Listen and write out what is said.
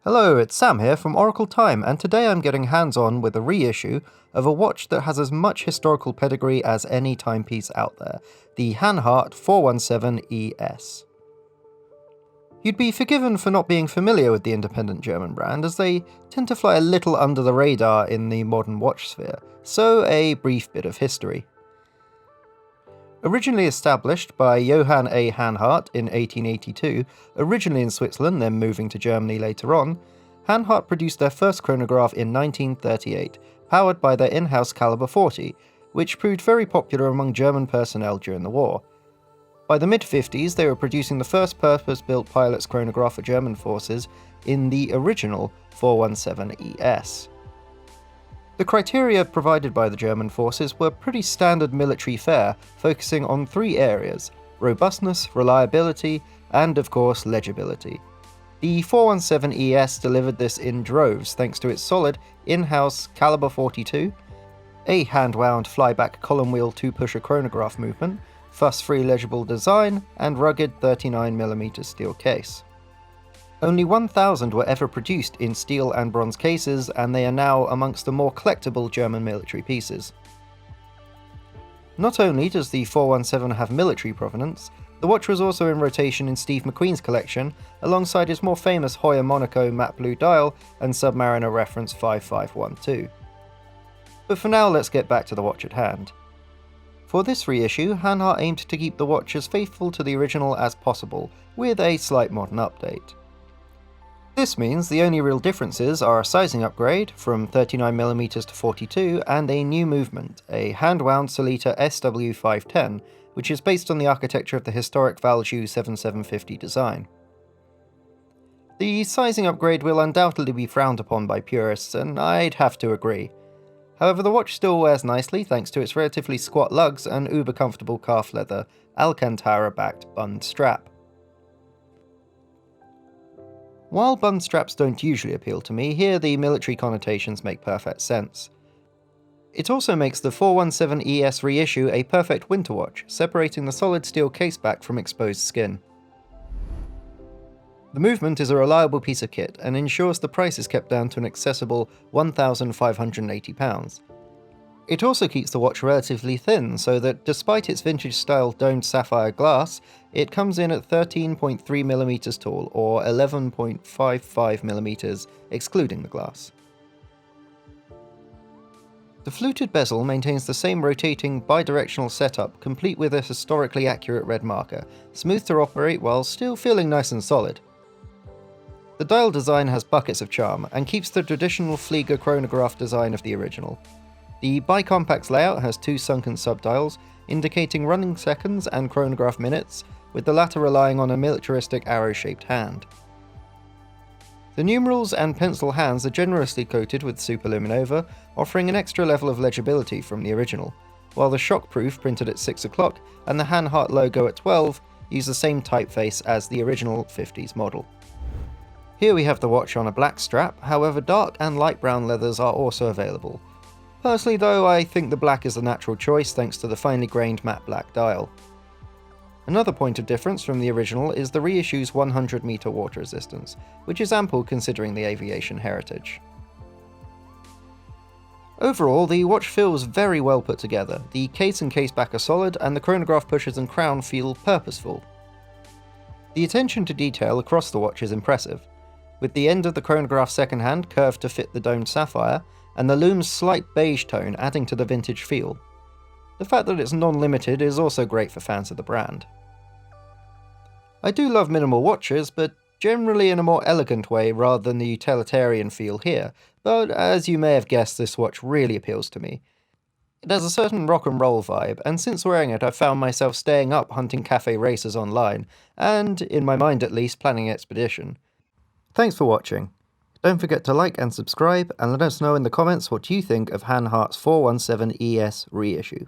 Hello, it's Sam here from Oracle Time, and today I'm getting hands-on with a reissue of a watch that has as much historical pedigree as any timepiece out there, the Hanhart 417ES. You'd be forgiven for not being familiar with the independent German brand, as they tend to fly a little under the radar in the modern watch sphere, so a brief bit of history. Originally established by Johann A. Hanhart in 1882, originally in Switzerland, then moving to Germany later on, Hanhart produced their first chronograph in 1938, powered by their in-house Caliber 40, which proved very popular among German personnel during the war. By the mid-50s, they were producing the first purpose-built pilot's chronograph for German forces in the original 417ES. The criteria provided by the German forces were pretty standard military fare, focusing on three areas: robustness, reliability, and of course legibility. The 417ES delivered this in droves thanks to its solid, in-house Caliber 42, a hand-wound flyback column wheel two-pusher chronograph movement, fuss-free legible design, and rugged 39mm steel case. Only 1,000 were ever produced in steel and bronze cases, and they are now amongst the more collectible German military pieces. Not only does the 417 have military provenance, the watch was also in rotation in Steve McQueen's collection, alongside his more famous Hoya Monaco matte blue dial and Submariner reference 5512. But for now, let's get back to the watch at hand. For this reissue, Hanhart aimed to keep the watch as faithful to the original as possible, with a slight modern update. This means the only real differences are a sizing upgrade from 39mm to 42 and a new movement, a hand-wound Sellita SW510, which is based on the architecture of the historic Valjoux 7750 design. The sizing upgrade will undoubtedly be frowned upon by purists, and I'd have to agree. However, the watch still wears nicely thanks to its relatively squat lugs and uber-comfortable calf leather, Alcantara-backed bund strap. While bund straps don't usually appeal to me, here the military connotations make perfect sense. It also makes the 417ES reissue a perfect winter watch, separating the solid steel caseback from exposed skin. The movement is a reliable piece of kit and ensures the price is kept down to an accessible £1,580. It also keeps the watch relatively thin, so that despite its vintage-style domed sapphire glass, it comes in at 13.3mm tall, or 11.55mm excluding the glass. The fluted bezel maintains the same rotating bidirectional setup, complete with a historically accurate red marker, smooth to operate while still feeling nice and solid. The dial design has buckets of charm, and keeps the traditional Flieger chronograph design of the original. The bicompax layout has two sunken subdials, indicating running seconds and chronograph minutes, with the latter relying on a militaristic arrow-shaped hand. The numerals and pencil hands are generously coated with superluminova, offering an extra level of legibility from the original, while the shockproof printed at 6 o'clock and the Hanhart logo at 12 use the same typeface as the original 50s model. Here we have the watch on a black strap, however dark and light brown leathers are also available. Personally though, I think the black is the natural choice thanks to the finely grained matte black dial. Another point of difference from the original is the reissue's 100-meter water resistance, which is ample considering the aviation heritage. Overall, the watch feels very well put together. The case and caseback are solid, and the chronograph pushers and crown feel purposeful. The attention to detail across the watch is impressive, with the end of the chronograph second hand curved to fit the domed sapphire, and the lume's slight beige tone adding to the vintage feel. The fact that it's non-limited is also great for fans of the brand. I do love minimal watches, but generally in a more elegant way rather than the utilitarian feel here, but as you may have guessed, this watch really appeals to me. It has a certain rock and roll vibe, and since wearing it I've found myself staying up hunting cafe racers online, and, in my mind at least, planning an expedition. Thanks for watching. Don't forget to like and subscribe, and let us know in the comments what you think of Hanhart's 417ES reissue.